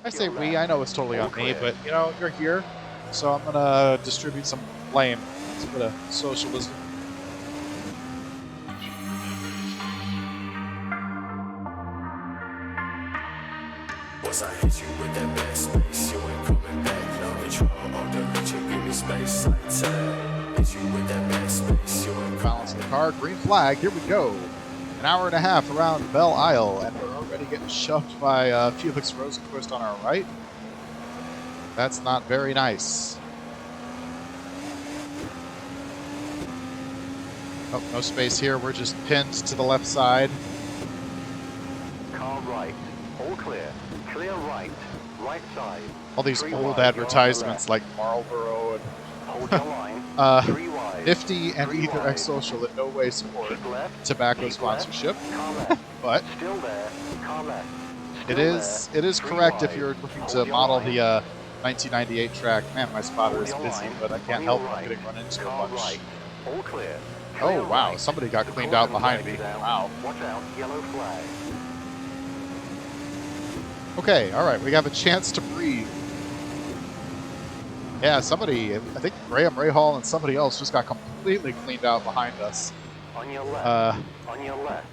I say we, I know it's totally on me, but you know, you're here, so I'm gonna distribute some blame. It's a bit of socialism. Once I hit you with that backspace, you ain't coming back. No control on the reaching, give me space. I hit you with that backspace, you ain't Balance of the car, green flag, here we go. An hour and a half around Belle Isle, and we're already getting shoved by Felix Rosenquist on our right. That's not very nice. Oh, no space here. We're just pinned to the left side. Car right, all clear. Clear right, right side. All these Three old wide, advertisements like Marlboro and hold your line. 3 wide. Nifty and Three ETHERxSOCIal in no way support Keep left. tobacco Keep sponsorship, left. Car left. but Still there. Car left. it Still is there. correct Three if you're wide. looking Hold to your model line. the 1998 track. Man, my spotter Hold is your busy, line. but I can't On help your I'm right. getting run into a Car bunch. right. All clear. Oh Clear wow, right. somebody got The cleaned out caution behind flag me. is out. Wow. Watch out, yellow flag. Okay, all right, we have a chance to breathe. Yeah, somebody, I think Graham Rahal and somebody else just got completely cleaned out behind us. On your left. On your left.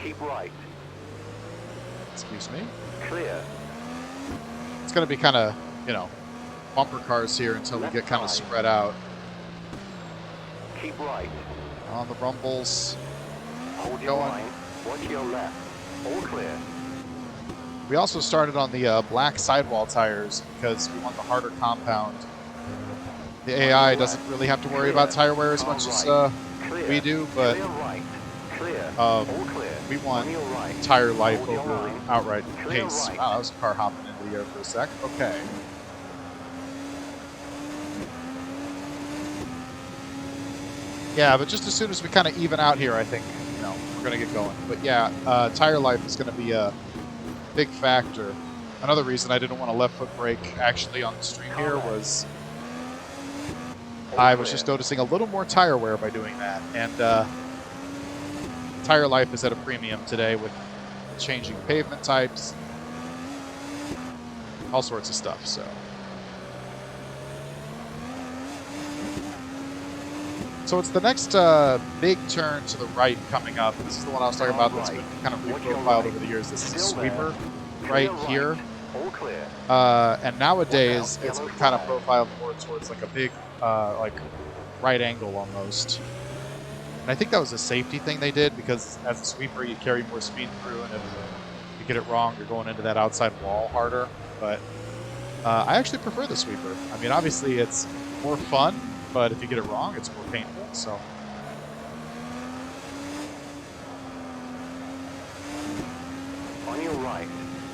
Keep right. Excuse me. Clear. It's going to be kind of, you know, bumper cars here until we get kind of spread out. Keep right. On the rumbles. Hold your Going. line. Watch your left. All clear. We also started on the black sidewall tires because we want the harder compound. The AI doesn't really have to worry about tire wear as much as we do, but Clear right. Clear. All clear. we want On your right. tire life Hold your over line. outright Clear pace. right. Wow, that was a car hopping into the air for a sec. Okay. Yeah, but just as soon as we kind of even out here, I think, you know, we're going to get going. But yeah, tire life is going to be a big factor. Another reason I didn't want a left foot brake actually on the street here was I was just noticing a little more tire wear by doing that. And tire life is at a premium today with changing pavement types, all sorts of stuff. So it's the next big turn to the right coming up. This is the one I was talking about that's been kind of reprofiled over the years. This is a sweeper right here. And nowadays it's kind of profiled more towards like a big like right angle almost. And I think that was a safety thing they did because as a sweeper you carry more speed through, and if you get it wrong you're going into that outside wall harder. But I actually prefer the sweeper. I mean, obviously it's more fun, but if you get it wrong it's more painful. So On your right.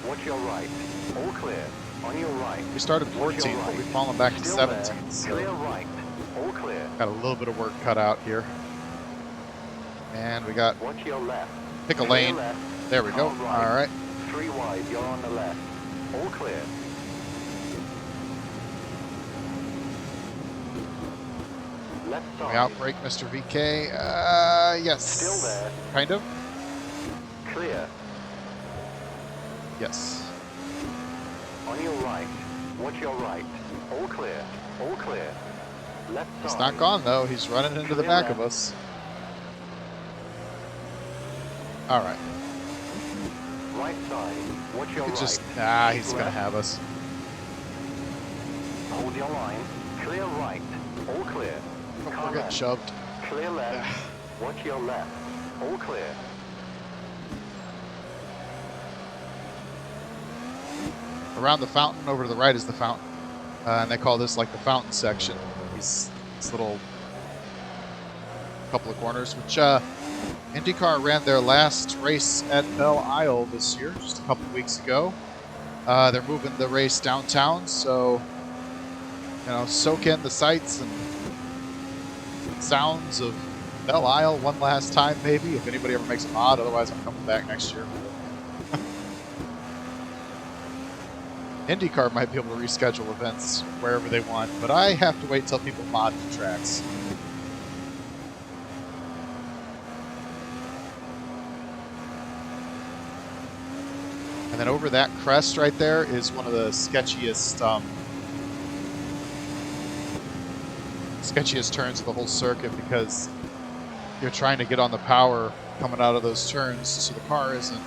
Watch your right. All clear. On your right. we started 14, but we've fallen back to Still 17. there. So Clear right. All clear. got a little bit of work cut out here. And we got Watch your left. pick a Clear lane. left. There we go. Car right. All right. 3 wide. You're on the left. All clear. Left Can we side. outbrake Mr. VK? Yes. Still there. Kind of. Clear. Yes. On your right. Watch your right. All clear. All clear. Left side. He's not gone though. He's running into the back of us. All right. Right side. Watch your right. Just he's gonna have us. Hold your line. Clear right. All clear. Oh, Car we're getting left. shoved. Clear left. Watch your left. All clear. Around the fountain, over to the right is the fountain, and they call this like the fountain section. This little couple of corners, which IndyCar ran their last race at Belle Isle this year, just a couple of weeks ago. They're moving the race downtown, so you know, soak in the sights and sounds of Belle Isle one last time, maybe, if anybody ever makes a mod. Otherwise, I'm coming back next year. IndyCar might be able to reschedule events wherever they want, but I have to wait till people mod the tracks. And then over that crest right there is one of the sketchiest turns of the whole circuit, because you're trying to get on the power coming out of those turns so the car isn't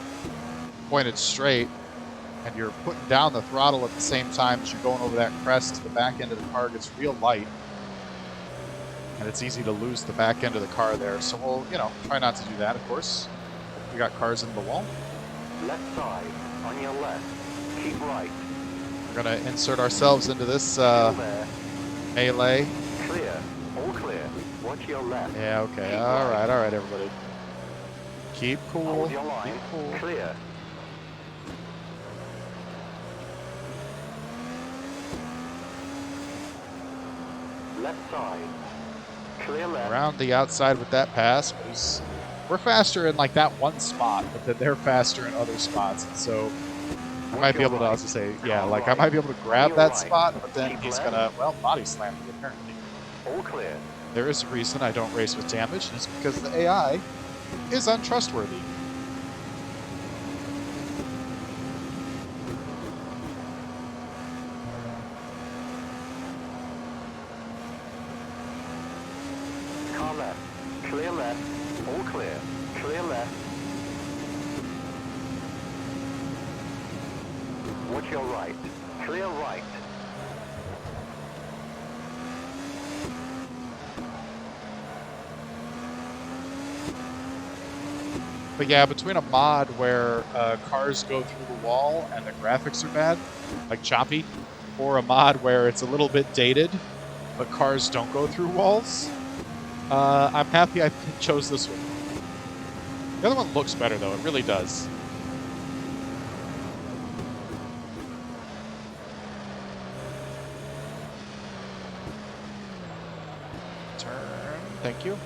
pointed straight, and you're putting down the throttle at the same time as you're going over that crest. The back end of the car gets real light, and it's easy to lose the back end of the car there. So we'll, you know, try not to do that, of course. We got cars into the wall. Left side, on your left. Keep right. We're going to insert ourselves into this Still there. melee. Clear. All clear. Watch your left. Yeah, okay. Keep All right. right, everybody. Keep cool. Hold your line. Keep cool. Clear. Left side. Clear left. Around the outside with that pass. We're faster in like that one spot, but then they're faster in other spots. And so I might be able to also say, yeah, like I might be able to grab that spot, but then he's going to, well, body slam me apparently. All clear. There is a reason I don't race with damage, and it's because the AI is untrustworthy. Car left. Clear left. All clear. Clear left. Watch your right. Clear right. But yeah, between a mod where cars go through the wall and the graphics are bad, like choppy, or a mod where it's a little bit dated, but cars don't go through walls, I'm happy I chose this one. The other one looks better, though. It really does. Turn. Thank you.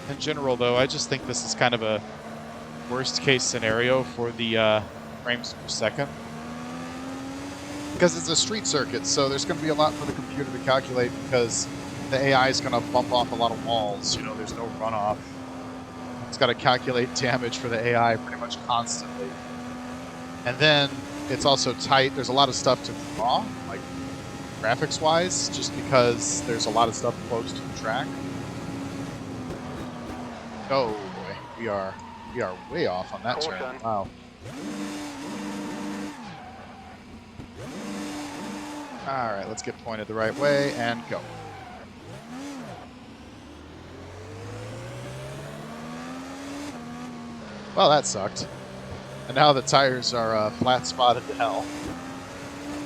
In general, though, I just think this is kind of a worst-case scenario for the frames per second. Because it's a street circuit, so there's going to be a lot for the computer to calculate, because the AI is going to bump off a lot of walls. You know, there's no runoff. It's got to calculate damage for the AI pretty much constantly. And then it's also tight. There's a lot of stuff to draw, like graphics-wise, just because there's a lot of stuff close to the track. Oh boy, we are way off on that turn. Wow. All right, let's get pointed the right way and go. Well, that sucked. And now the tires are flat spotted to hell.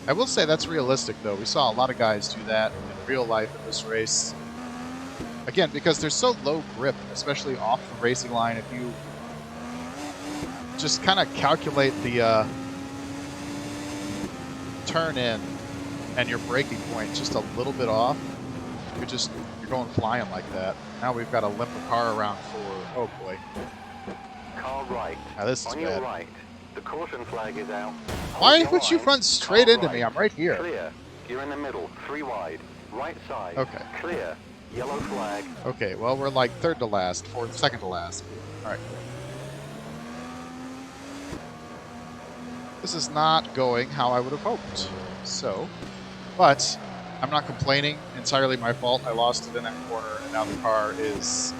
I will say that's realistic, though. We saw a lot of guys do that in real life in this race. Again, because they're so low grip, especially off the racing line, if you just kind of calculate the turn in and your braking point just a little bit off, you're going flying like that. Now we've got to limp the car around forward. Oh boy. Car right. Now this is On bad. your right. The caution flag is out. Why would you run straight into me? I'm right here. Clear. You're in the middle. 3 wide. Right side. Okay. Clear. Yellow flag. Okay, well, we're like third to last, second to last. All right. This is not going how I would have hoped. So, but I'm not complaining. Entirely my fault. I lost it in that corner, and now the car is...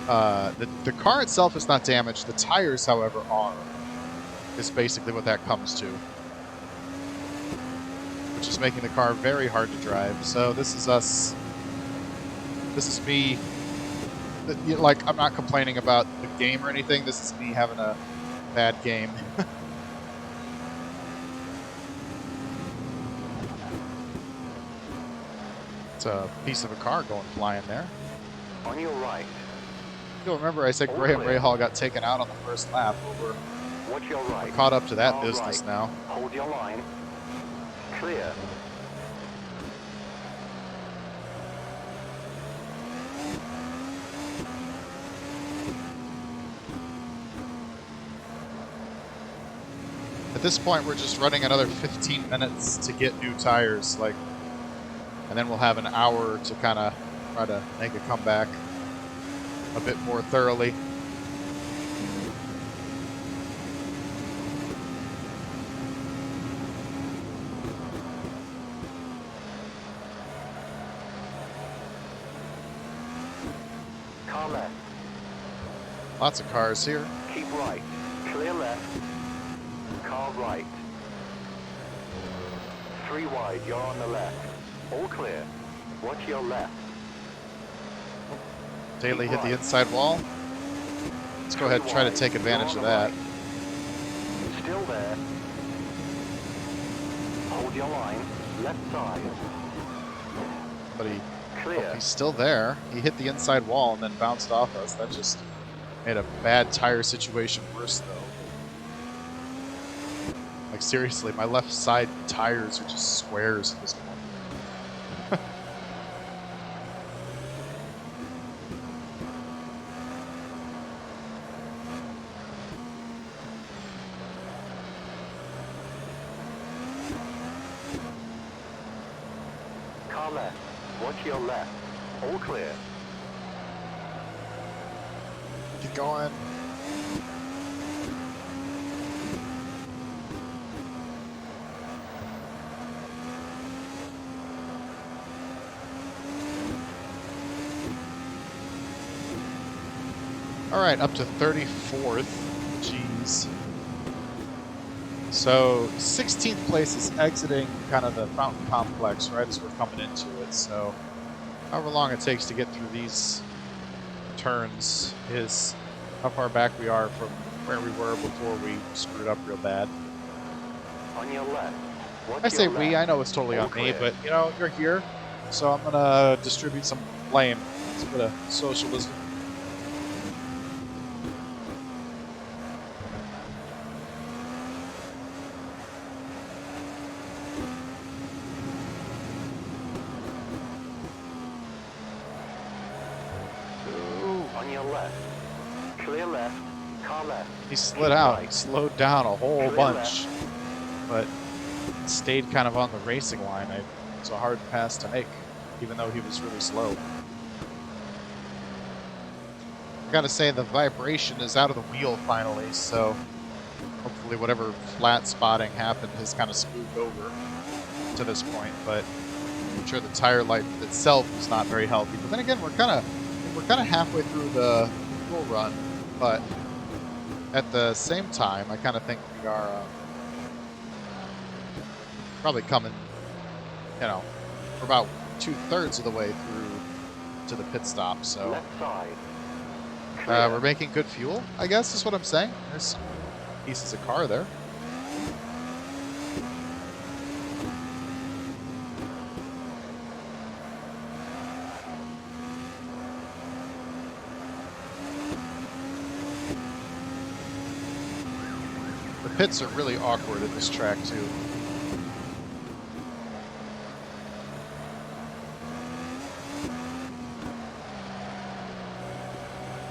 the car itself is not damaged. The tires, however, are. Is basically what that comes to. Which is making the car very hard to drive. So this is us... This is me, like, I'm not complaining about the game or anything. This is me having a bad game. It's a piece of a car going flying there. On your right. You'll remember I said Graham Rahal got taken out on the first lap. Well, Watch your right. we're caught up to that Car business right. now. Hold your line. Clear. The At this point, we're just running another 15 minutes to get new tires, like, and then we'll have an hour to kind of try to make a comeback a bit more thoroughly. Car left. Lots of cars here. Keep right. Clear left. Car right. 3 wide, you're on the left. All clear. Watch your left. Daly hit the inside wall. Let's go ahead and try to take advantage of that. Still there. Hold your line. Left side. But Clear. he's still there. He hit the inside wall and then bounced off us. That just made a bad tire situation worse, though. Like, seriously, my left side tires are just squares at this point. Car left. Watch your left. All clear. Keep going. All right, up to 34th. Jeez. So 16th place is exiting kind of the fountain complex right as we're coming into it. So however long it takes to get through these turns is how far back we are from where we were before we screwed up real bad. On your left. Watch I say your we, left. I know it's totally All on me, clear. but you know, you're here, so I'm gonna distribute some blame. It's a bit of socialism. On your left. Clear left. Car left. He slid out, Right. slowed down a whole Clear bunch, but stayed kind of on the racing line. It was a hard pass to make, even though he was really slow. I gotta say, the vibration is out of the wheel finally, so hopefully whatever flat spotting happened has kind of smoothed over to this point, but I'm sure the tire life itself is not very healthy. But then again, we're kind of halfway through the fuel run, but at the same time, I kind of think we are probably coming, you know, we're about 2/3 of the way through to the pit stop, so Left side. Clear. we're making good fuel, I guess is what I'm saying. There's some pieces of car there. The pits are really awkward at this track too.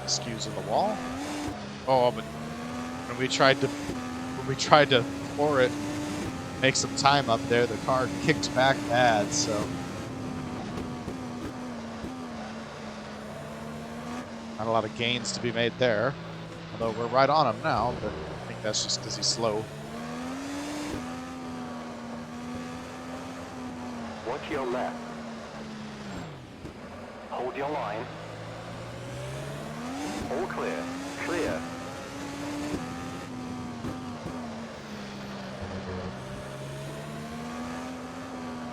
Skews in the wall. Oh, but when we tried to floor it, make some time up there, the car kicked back bad, so not a lot of gains to be made there. Although we're right on him now, but I think that's just because he's slow. Watch your left. Hold your line. All clear. Clear.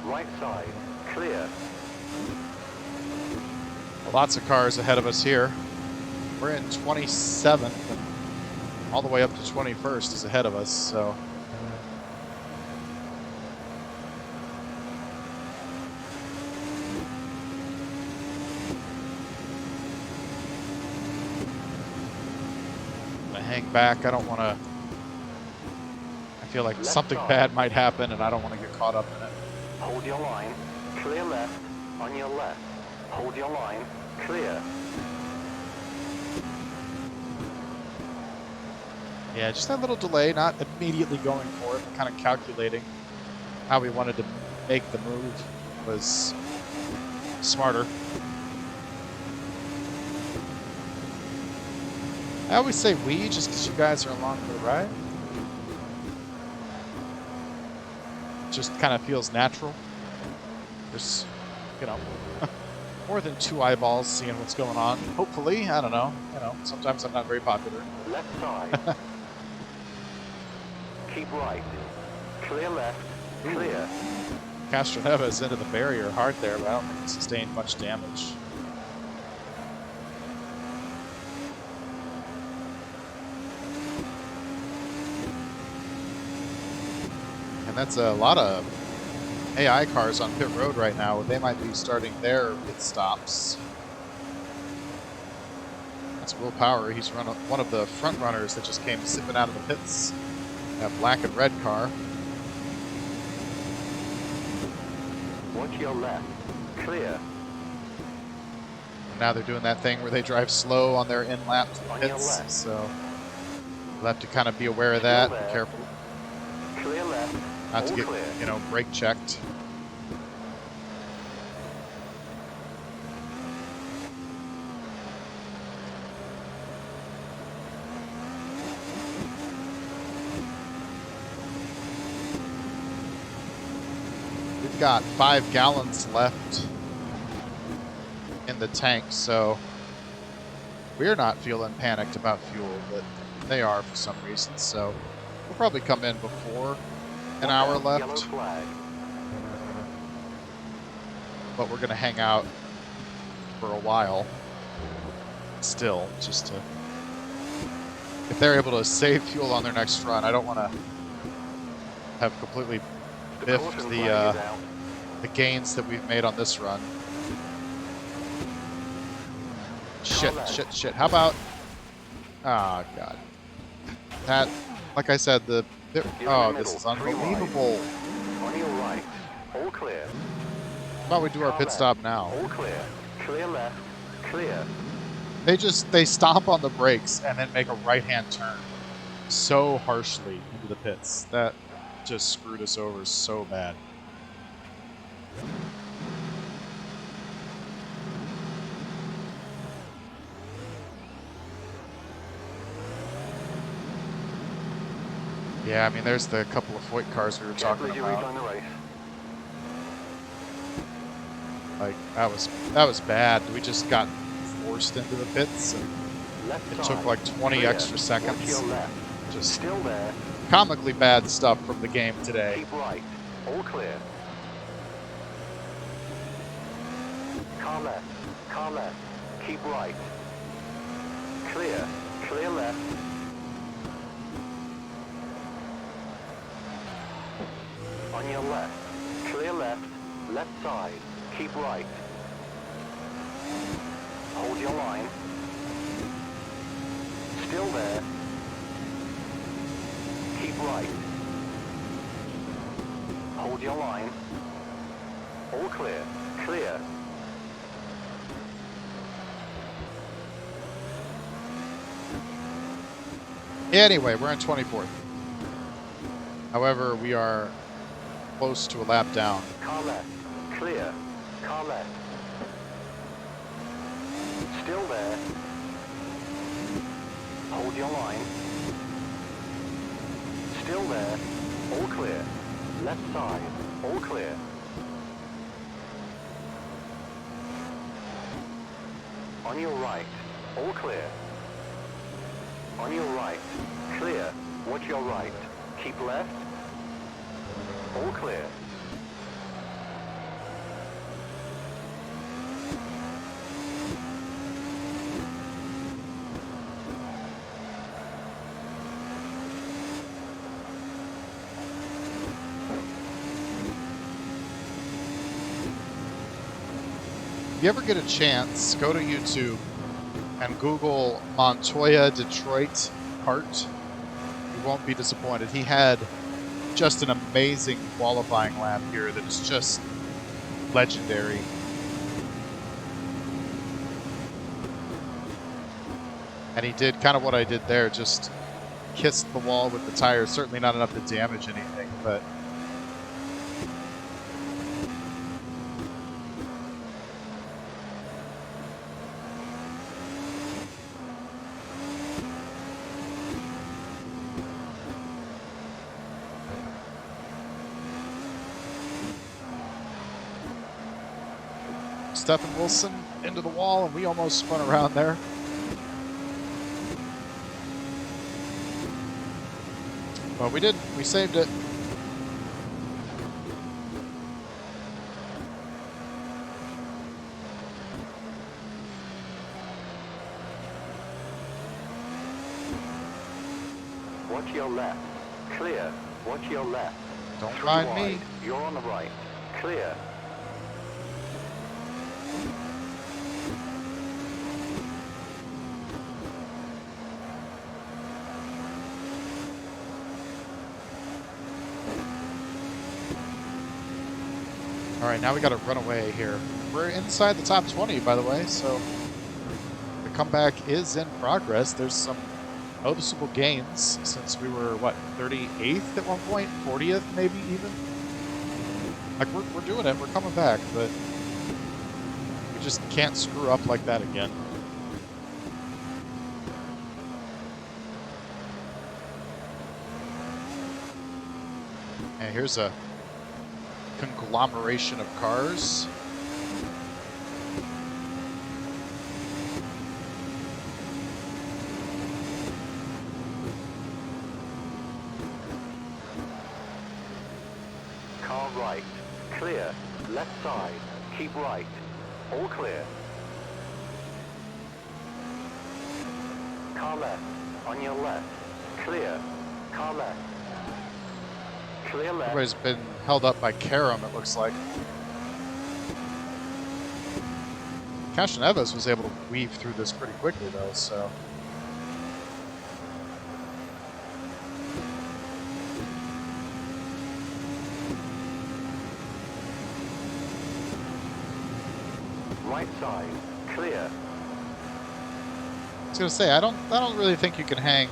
Right side. Clear. Lots of cars ahead of us here. We're in 27th, and all the way up to 21st is ahead of us, so. I'm gonna hang back. I don't want to. I feel like Left something side. bad might happen, and I don't want to get caught up in it. Hold your line. Clear left. On your left. Hold your line. Clear. Yeah, just that little delay, not immediately going for it, but kind of calculating how we wanted to make the move was smarter. I always say we just because you guys are along for the ride. Just kind of feels natural. There's, you know, more than two eyeballs seeing what's going on. Hopefully, I don't know. You know, sometimes I'm not very popular. Left side. Keep right. Clear left. Clear. Castroneva is into the barrier hard there, but I don't think it sustained much damage. And that's a lot of AI cars on pit road right now. They might be starting their pit stops. That's Will Power. He's one of the front runners that just came sipping out of the pits. That black and red car. Watch your left. Clear. Now they're doing that thing where they drive slow on their in lap to the On your pits. left. So we'll have to kind of be aware of that. Be careful Clear left. not to All get, clear. you know, brake checked. We've got 5 gallons left in the tank, so we're not feeling panicked about fuel, but they are for some reason. So we'll probably come in before an hour Yellow left, flag. but we're going to hang out for a while still, just to, if they're able to save fuel on their next run. I don't want to have completely biffed Caution flag is out. the gains that we've made on this run. Shit. How about... Oh, God. That, like I said, oh, this is unbelievable. On your right. All clear. How about we do our pit stop now? All clear. Clear left. Clear. They stomp on the brakes and then make a right-hand turn so harshly into the pits. That just screwed us over so bad. Yeah, I mean, there's the couple of Foyt cars we were talking Careful as you about. rejoin the race. Like, that was bad. We just got forced into the pits, and Left it side. took like 20 Clear. extra Watch seconds. your left. Just Still there. comically bad stuff from the game today. Keep right. All clear. Car left. Car left. Keep right. Clear. Clear left. On your left. Clear left. Left side. Keep right. Hold your line. Still there. Keep right. Hold your line. All clear. Clear. Anyway, we're in 24th. However, we are close to a lap down. Car left. Clear. Car left. Still there. Hold your line. Still there. All clear. Left side. All clear. On your right. All clear. On your right. Clear. Watch your right. Keep left. All clear. If you ever get a chance, go to YouTube and Google Montoya Detroit kart. You won't be disappointed. He had just an amazing qualifying lap here that is just legendary. And he did kind of what I did there, just kissed the wall with the tires. Certainly not enough to damage anything, but Stephen Wilson into the wall, and we almost spun around there. Well, we didn't. We saved it. Watch your left. Clear. Watch your left. Don't 3 mind wide. me. You're on the right. Clear. All right, now we got to run away here. We're inside the top 20, by the way, so the comeback is in progress. There's some noticeable gains since we were, what, 38th at one point? 40th, maybe even? Like, we're doing it. We're coming back, but we just can't screw up like that again. And here's a conglomeration of cars. Car right. Clear. Left side. Keep right. All clear. Car left. On your left. Clear. Car left. Clear left. Everybody's been held up by Karam, it looks like. Castroneves was able to weave through this pretty quickly, though, so. Right side. Clear. I was gonna say, I don't really think you can hang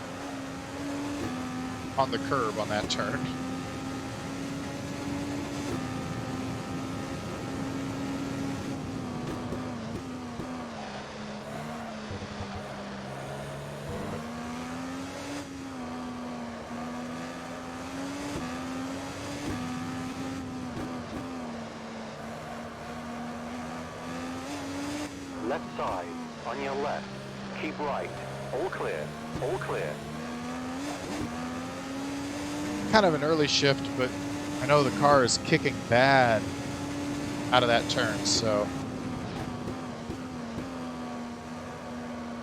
on the curb on that turn. Left side. On your left. Keep right. All clear. All clear. Kind of an early shift, but I know the car is kicking bad out of that turn, so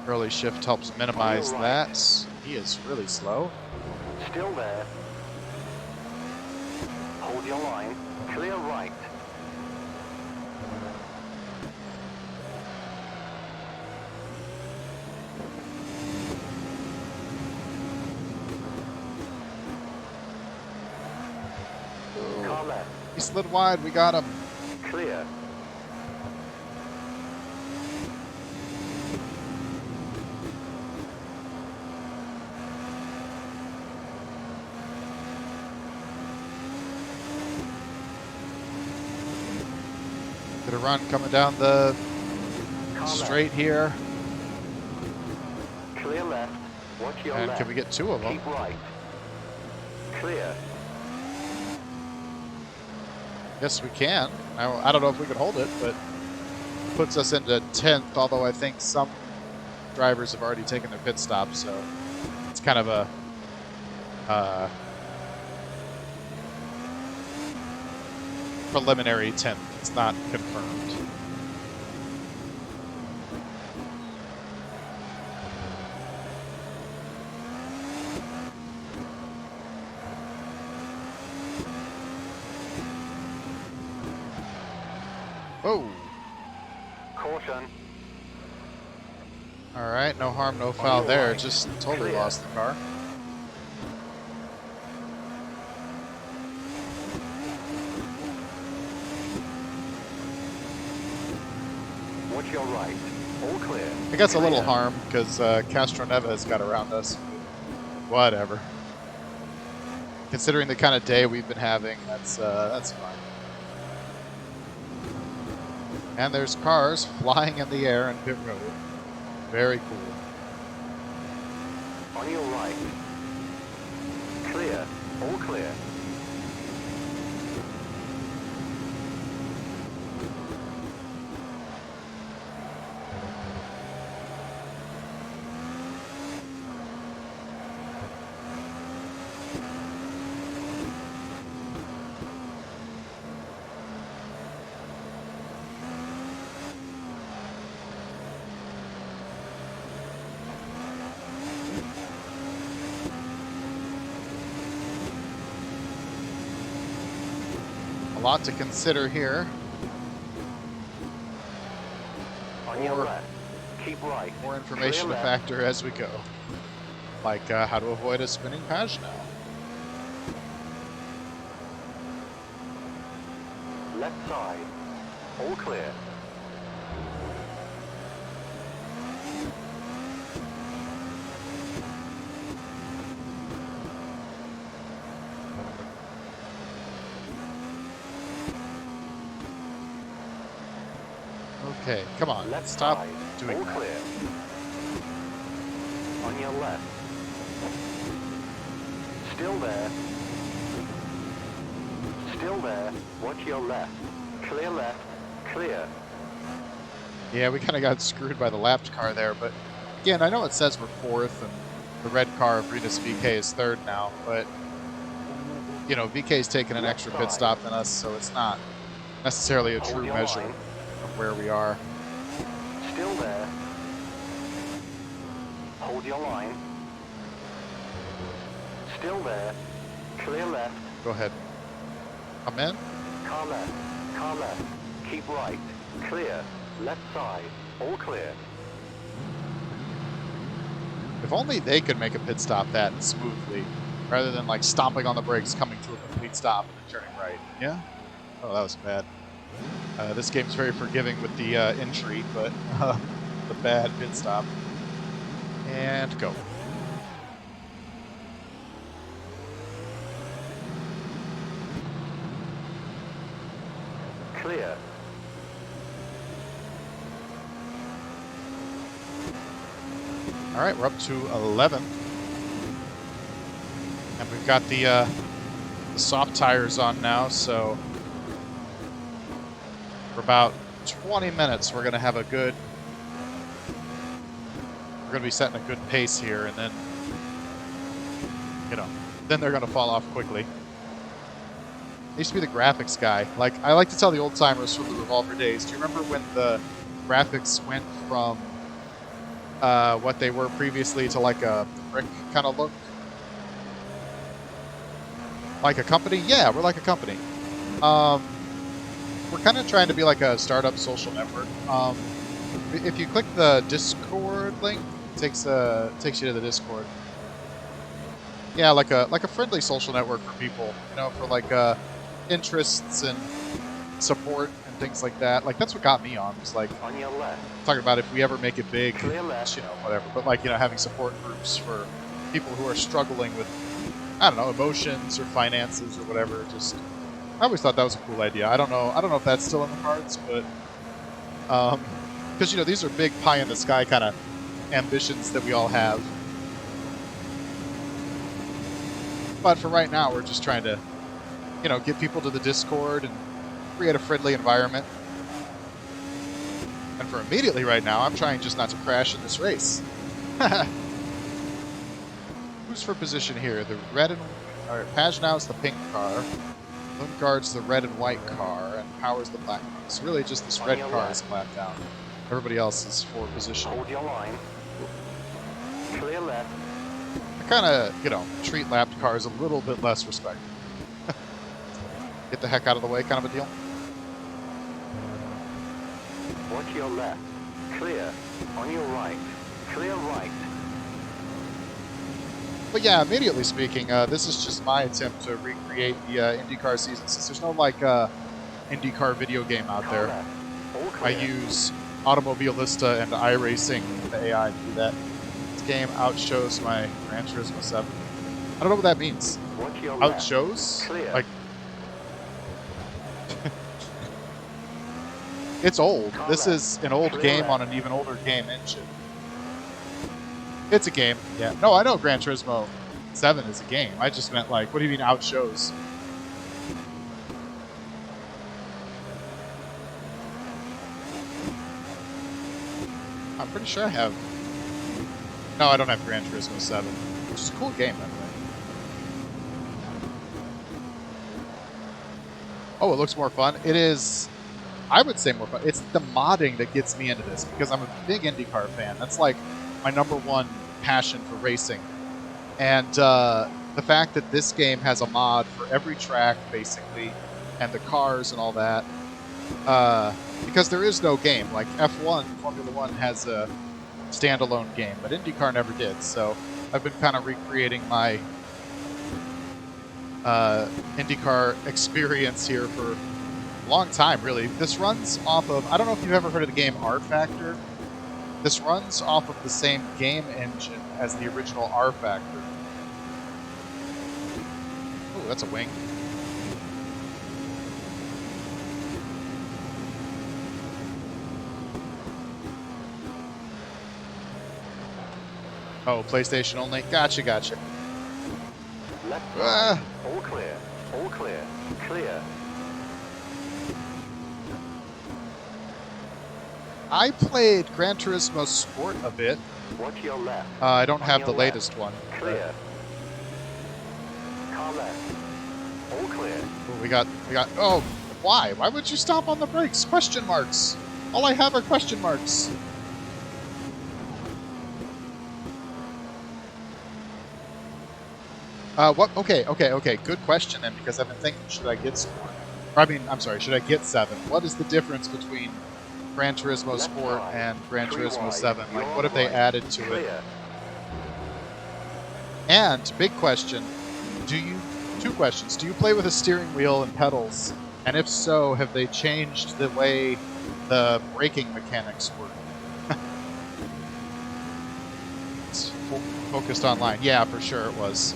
early shift helps minimize right. that. He is really slow. Still there. Hold your line. Clear right. Car left. He slid wide, we got him. Clear. Good run coming down the Car straight here. left. Clear left. Watch your And left. can we get two of them? Keep right. Clear. Yes, we can. I don't know if we can hold it, but puts us into 10th, although I think some drivers have already taken their pit stop, so it's kind of a preliminary 10th. It's not confirmed. Oh. Caution. All right, no harm, no foul your there. right. Just totally Clear. lost the car. Watch your right. All clear. I guess a little Clear. harm because Castroneves got around us Whatever. Considering the kind of day we've been having, that's fine. And there's cars flying in the air in pit road. Very cool. On your right. Clear. All clear. A lot to consider here. On your left. Keep right. More information to Clear left. factor as we go. Like how to avoid a spinning Pagenau. Left side. All clear. Okay, come on. Left Stop side. doing All that. clear. On your left. Still there. Still there. Watch your left. Clear left. Clear. Yeah, we kind of got screwed by the lapped car there, but again, I know it says we're fourth, and the red car of Renus VK is third now, but you know, VK's taken an extra pit stop than us, so it's not necessarily a Hold true your measure line. of where we are. Still there. Hold your line. Still there. Clear left. Go ahead. Come in. Car left. Car left. Keep right. Clear. Left side. All clear. If only they could make a pit stop that smoothly, rather than like stomping on the brakes, coming to a complete stop, and then turning right. Yeah? Oh, that was bad. This game's very forgiving with the entry, but the bad pit stop. And go. Clear. All right, we're up to 11th. And we've got the soft tires on now, so for about 20 minutes, we're going to have a good... We're going to be setting a good pace here, and then, you know, then they're going to fall off quickly. I used to be the graphics guy. Like, I like to tell the old timers from the Revolver days. Do you remember when the graphics went from what they were previously to like a brick kind of look? Like a company? Yeah, we're like a company. We're kind of trying to be like a startup social network. If you click the Discord link, it takes you to the Discord. Yeah, like a friendly social network for people, you know, for like interests and support and things like that. Like that's what got me on. Was like On your left. talking about if we ever make it big, Clear left. you know, whatever. But like, you know, having support groups for people who are struggling with, I don't know, emotions or finances or whatever. Just, I always thought that was a cool idea. I don't know if that's still in the cards, but because you know these are big pie in the sky kind of ambitions that we all have. But for right now, we're just trying to, you know, get people to the Discord and create a friendly environment. And for immediately right now, I'm trying just not to crash in this race. Who's for position here? The red and... Alright, Pagenau's the pink car. Lundgaard's the red and white car, and Power's the black car. So really just this red car is clapped down. Everybody else is for position. Hold your line. Clear left. I kind of, you know, treat lapped cars a little bit less respect. Get the heck out of the way kind of a deal. Watch your left. Clear. On your right. Clear right. But yeah, immediately speaking, this is just my attempt to recreate the IndyCar season. Since there's no like IndyCar video game out Car there, left. All I clear. use Automobilista and iRacing, the AI, to do that. This game outshows my Gran Turismo 7. I don't know what that means. Watch your left. Outshows? Clear. Like, it's old. Car This left. is an old Clear game left. on an even older game engine. It's a game. Yeah. No, I know Gran Turismo 7 is a game. I just meant like, what do you mean outshows? I'm pretty sure I have. No, I don't have Gran Turismo 7, which is a cool game, by the way. Oh, it looks more fun. It is, I would say more fun. It's the modding that gets me into this because I'm a big IndyCar fan. That's like my #1 passion for racing. And the fact that this game has a mod for every track, basically, and the cars and all that, because there is no game. Like F1, Formula 1 has a standalone game, but IndyCar never did. So I've been kind of recreating my IndyCar experience here for a long time, really. This runs off of, I don't know if you've ever heard of the game R Factor. This runs off of the same game engine as the original R Factor. Oh, that's a wing. Oh, PlayStation only? Gotcha, gotcha. Left Ah. side. All clear. All clear. Clear. I played Gran Turismo Sport a bit. Watch your left. I don't have On the your left. latest one. Clear. Car left. All clear. Oh, we got, oh, why? Why would you stop on the brakes? Question marks. All I have are question marks. What? Okay. Good question then, because I've been thinking, should I get Sport? I mean, I'm sorry, should I get 7? What is the difference between Gran Turismo Left Sport side. and Gran 3 Turismo wide. 7? Like, You're what have they right. added to it? Clear. And, big question, two questions. Do you play with a steering wheel and pedals? And if so, have they changed the way the braking mechanics work? It's focused online. Yeah, for sure it was.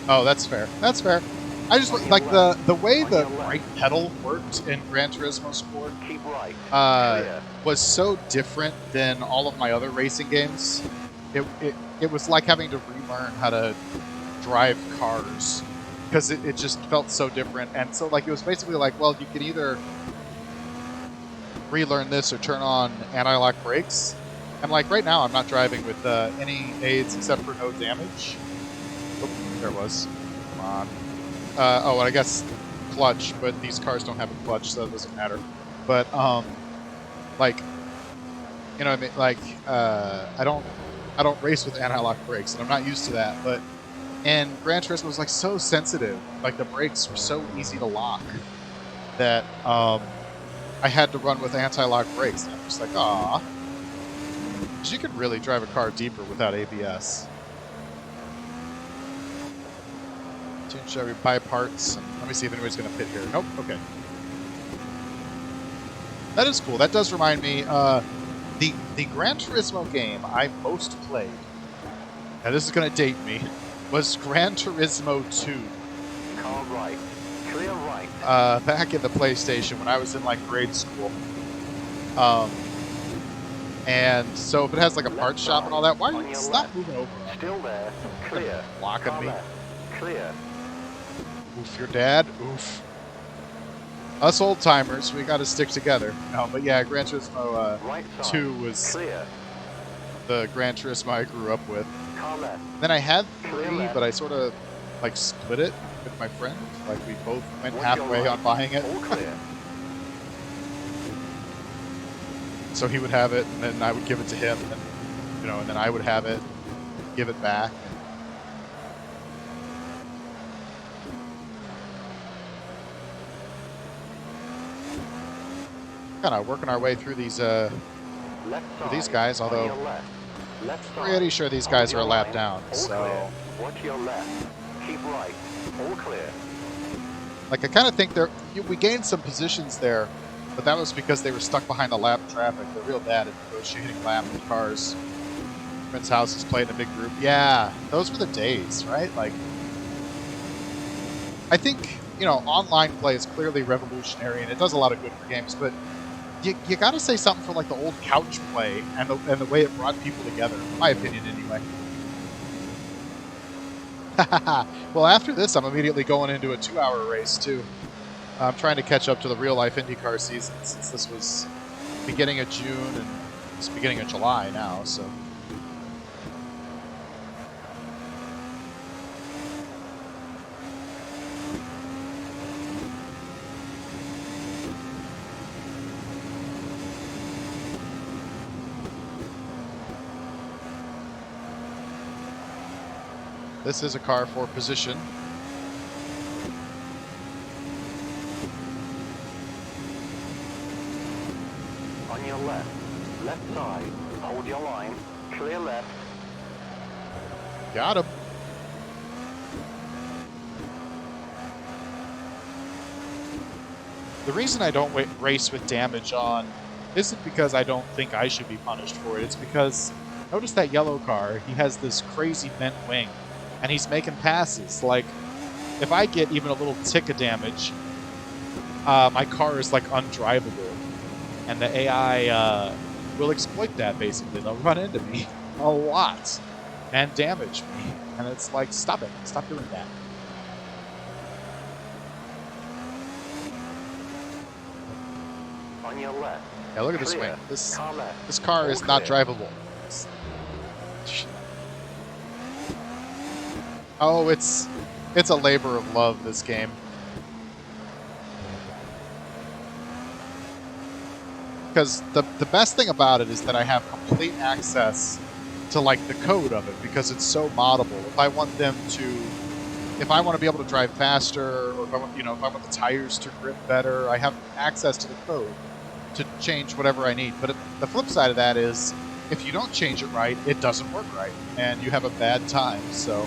Oh, that's fair. That's fair. I just like the way the right pedal worked in Gran Turismo Sport Keep right. Clear. was so different than all of my other racing games. It was like having to relearn how to drive cars because it just felt so different. And so like it was basically like, well, you can either relearn this or turn on anti-lock brakes. And like right now, I'm not driving with any aids except for no damage. Oh, there it was. Come on. Oh, and I guess clutch, but these cars don't have a clutch, so it doesn't matter. But like, you know what I mean? Like, I don't race with anti-lock brakes, and I'm not used to that. But and Gran Turismo was like so sensitive, like the brakes were so easy to lock that I had to run with anti-lock brakes. And I'm just like, ah, you could really drive a car deeper without ABS. Shall we buy parts? Let me see if anybody's going to pit here. Nope. Okay. That is cool. That does remind me. The Gran Turismo game I most played, and this is going to date me, was Gran Turismo 2. Car right. Clear right. Back in the PlayStation when I was in like grade school. And so if it has like a parts shop and all that, why are you stop moving over? Still there. Clear. Blocking Car me. left. Clear. Oof, your dad. Oof. Us old timers, we got to stick together. No, but yeah, Gran Turismo Right side. 2 was Clear. the Gran Turismo I grew up with. Car left. Then I had Clear 3, left. but I sort of like split it with my friend. Like we both went Watch halfway your on buying it. All clear. So he would have it, and then I would give it to him, and you know, and then I would have it, give it back. Kind of working our way through these Left for these side. guys, On although your left. Left side. pretty sure these guys On are a your lap line. down. All So clear. Watch your left. Keep right. All clear. Like, I kind of think we gained some positions there, but that was because they were stuck behind the lap traffic. They're real bad at negotiating lap with cars. Prince House is playing a big group. Yeah, those were the days, right? Like, I think, you know, online play is clearly revolutionary, and it does a lot of good for games, but you got to say something for, like, the old couch play and the way it brought people together, in my opinion, anyway. Well, after this, I'm immediately going into a 2-hour race, too. I'm trying to catch up to the real-life IndyCar season, since this was beginning of June, and it's beginning of July now, so... This is a car for position. On your left. Left side. Hold your line. Clear left. Got him. The reason I don't race with damage on isn't because I don't think I should be punished for it. It's because, notice that yellow car, he has this crazy bent wing. And he's making passes. Like, if I get even a little tick of damage, my car is, like, undrivable. And the AI will exploit that, basically. They'll run into me a lot and damage me. And it's like, stop it. Stop doing that. On your left. Yeah, look at this Clear. wing. This Car car left. is All not clear. drivable. Oh, it's a labor of love, this game. Because the best thing about it is that I have complete access to, like, the code of it, because it's so moddable. If I want to be able to drive faster, or if I want, you know, if I want the tires to grip better, I have access to the code to change whatever I need. But the flip side of that is, if you don't change it right, it doesn't work right, and you have a bad time, so...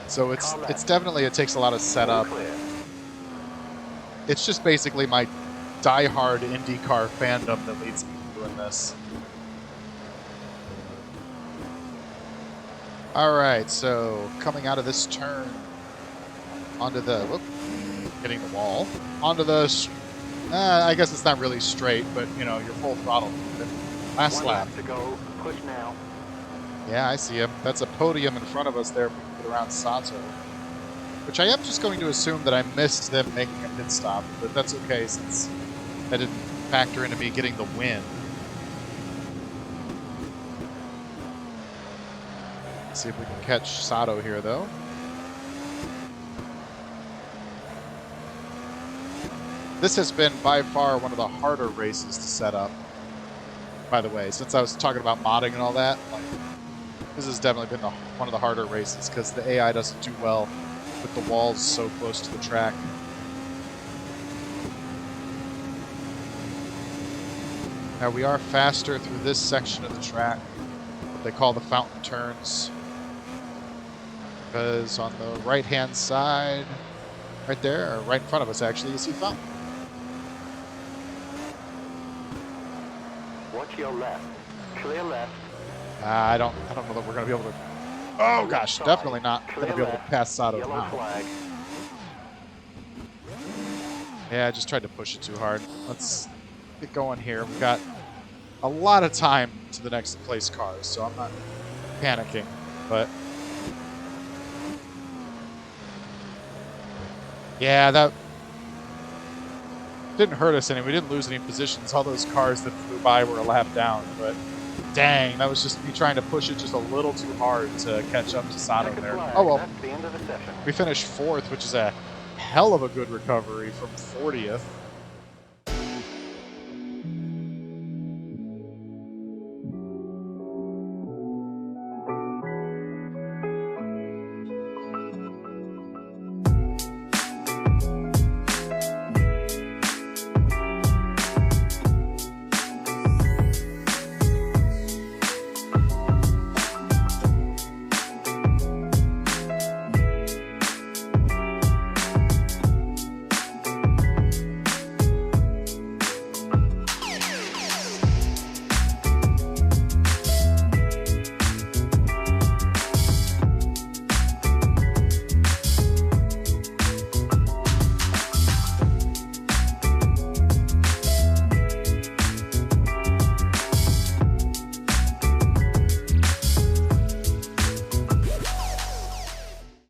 So it's definitely, it takes a lot of setup. It's just basically my die-hard IndyCar fandom that leads me to doing this. Alright, so coming out of this turn onto the, whoop, hitting the wall, onto the, I guess it's not really straight, but, you know, you're full throttle. Last lap. To go. Push now. Yeah, I see him. That's a podium in front of us there around Sato. Which I am just going to assume that I missed them making a pit stop, but that's okay since that didn't factor into me getting the win. Let's see if we can catch Sato here, though. This has been by far one of the harder races to set up, by the way. Since I was talking about modding and all that, like, this has definitely been one of the harder races because the AI doesn't do well with the walls so close to the track. Now we are faster through this section of the track, what they call the fountain turns. Because on the right-hand side, right there, or right in front of us actually, you see fountain. Watch your left. Clear left. I don't know that we're going to be able to... Oh gosh, definitely not going to be able to pass Sato Yellow now. flag. Yeah, I just tried to push it too hard. Let's get going here. We've got a lot of time to the next place cars, so I'm not panicking, but... Yeah, that didn't hurt us any. We didn't lose any positions. All those cars that flew by were a lap down, but dang, that was just me trying to push it just a little too hard to catch up to Sato Checkered there. flag. Oh well, That's the end of the session. we finished 4th, which is a hell of a good recovery from 40th.